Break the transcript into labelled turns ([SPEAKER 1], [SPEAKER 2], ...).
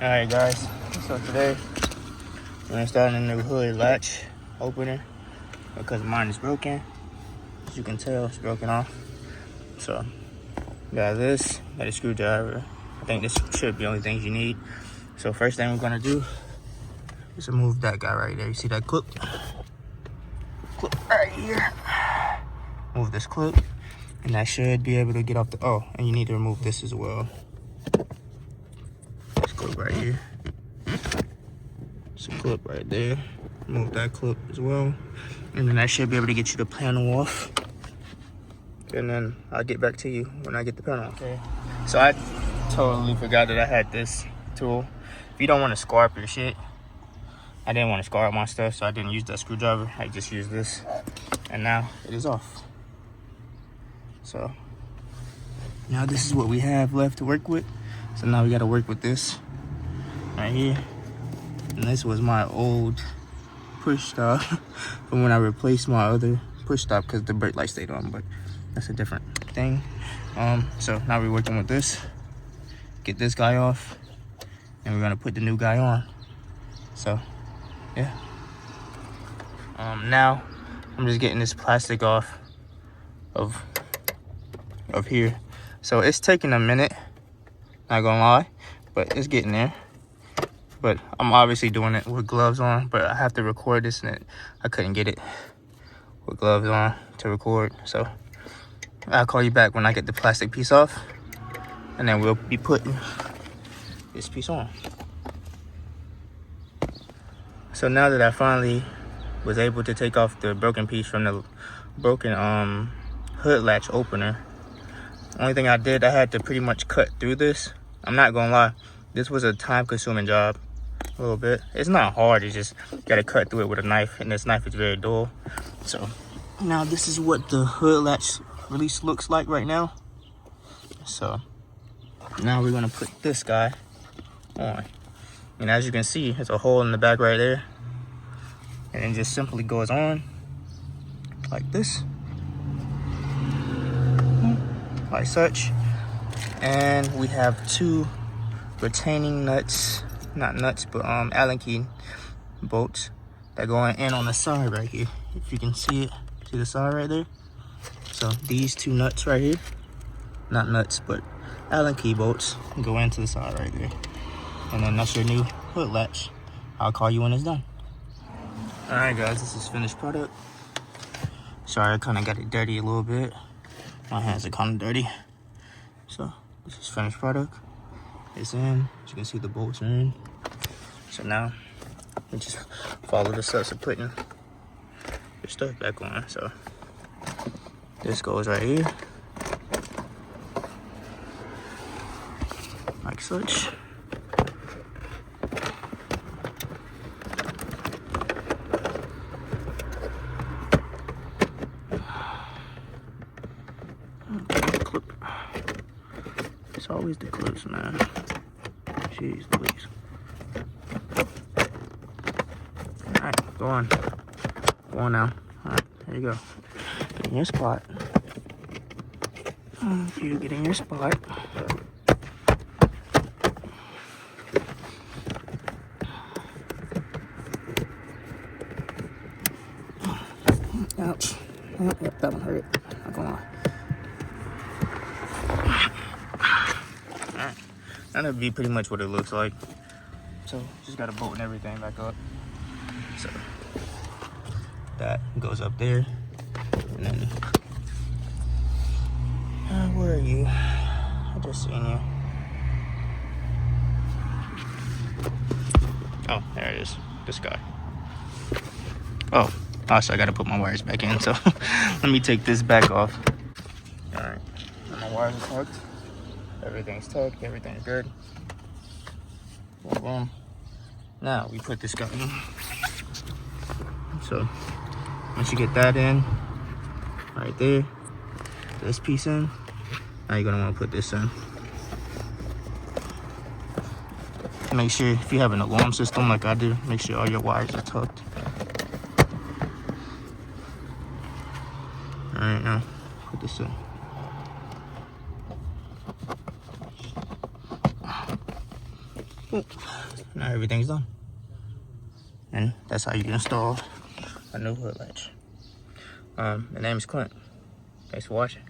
[SPEAKER 1] Alright guys, so today we're installing a new hood latch opener because mine is broken. As you can tell, it's broken off. So got this, got a screwdriver. I think this should be the only things you need. So first thing we're gonna do is remove that guy right there. You see that clip? Clip right here. Move this clip, and that should be able to get off the, oh, and you need to remove this as well. This clip right here. It's a clip right there. Remove that clip as well. And then that should be able to get you the panel off. And then I'll get back to you when I get the panel off. Okay. So I totally forgot that I had this tool. If you don't want to scar up your shit, I didn't want to scar up my stuff, so I didn't use that screwdriver. I just used this. And now it is off. So now this is what we have left to work with. So now we got to work with this right here. And this was my old push stop from when I replaced my other push stop because the brake light stayed on, but that's a different thing. So now we're working with this. Get this guy off, and we're gonna put the new guy on. So yeah. Now I'm just getting this plastic off of here. So it's taking a minute, not gonna lie, but it's getting there. But I'm obviously doing it with gloves on, but I have to record this, and I couldn't get it with gloves on to record. So I'll call you back when I get the plastic piece off, and then we'll be putting this piece on. So now that I finally was able to take off the broken piece from the broken hood latch opener, only thing I did, I had to pretty much cut through this. I'm not gonna lie, this was a time-consuming job, a little bit. It's not hard, you just gotta cut through it with a knife, and this knife is very dull. So now this is what the hood latch release looks like right now. So now we're gonna put this guy on. And as you can see, there's a hole in the back right there. And it just simply goes on like this. Like such. And we have two retaining nuts, not nuts, but Allen key bolts that go in on the side right here. If you can see it, see the side right there? So these two nuts right here, not nuts, but Allen key bolts go into the side right there. And then that's your new hood latch. I'll call you when it's done. All right, guys, this is finished product. Sorry, I kind of got it dirty a little bit. My hands are kind of dirty. So this is finished product. It's in. As you can see, the bolts are in. So now we just follow the steps of putting your stuff back on. So this goes right here, like such. Clip. It's always the clips, man. Jeez Louise. Alright, go on. Go on now. Alright, there you go. Get in your spot. You get in your spot. Ouch. Yep, that one hurt. Not gonna lie. Alright, that'll be pretty much what it looks like. So just gotta bolt and everything back up. So that goes up there, and then where are you? I just seen you. Oh, there it is. This guy. Oh, also I gotta put my wires back in. So let me take this back off. All right, my wires are tucked. Everything's tucked. Everything's good. Boom, boom. Now we put this guy in. So once you get that in, right there, this piece in, now you're gonna want to put this in. Make sure if you have an alarm system like I do, make sure all your wires are tucked. All right, now put this in. Boop. Now everything's done. And that's how you install a new hood latch. The name is Clint. Thanks for watching.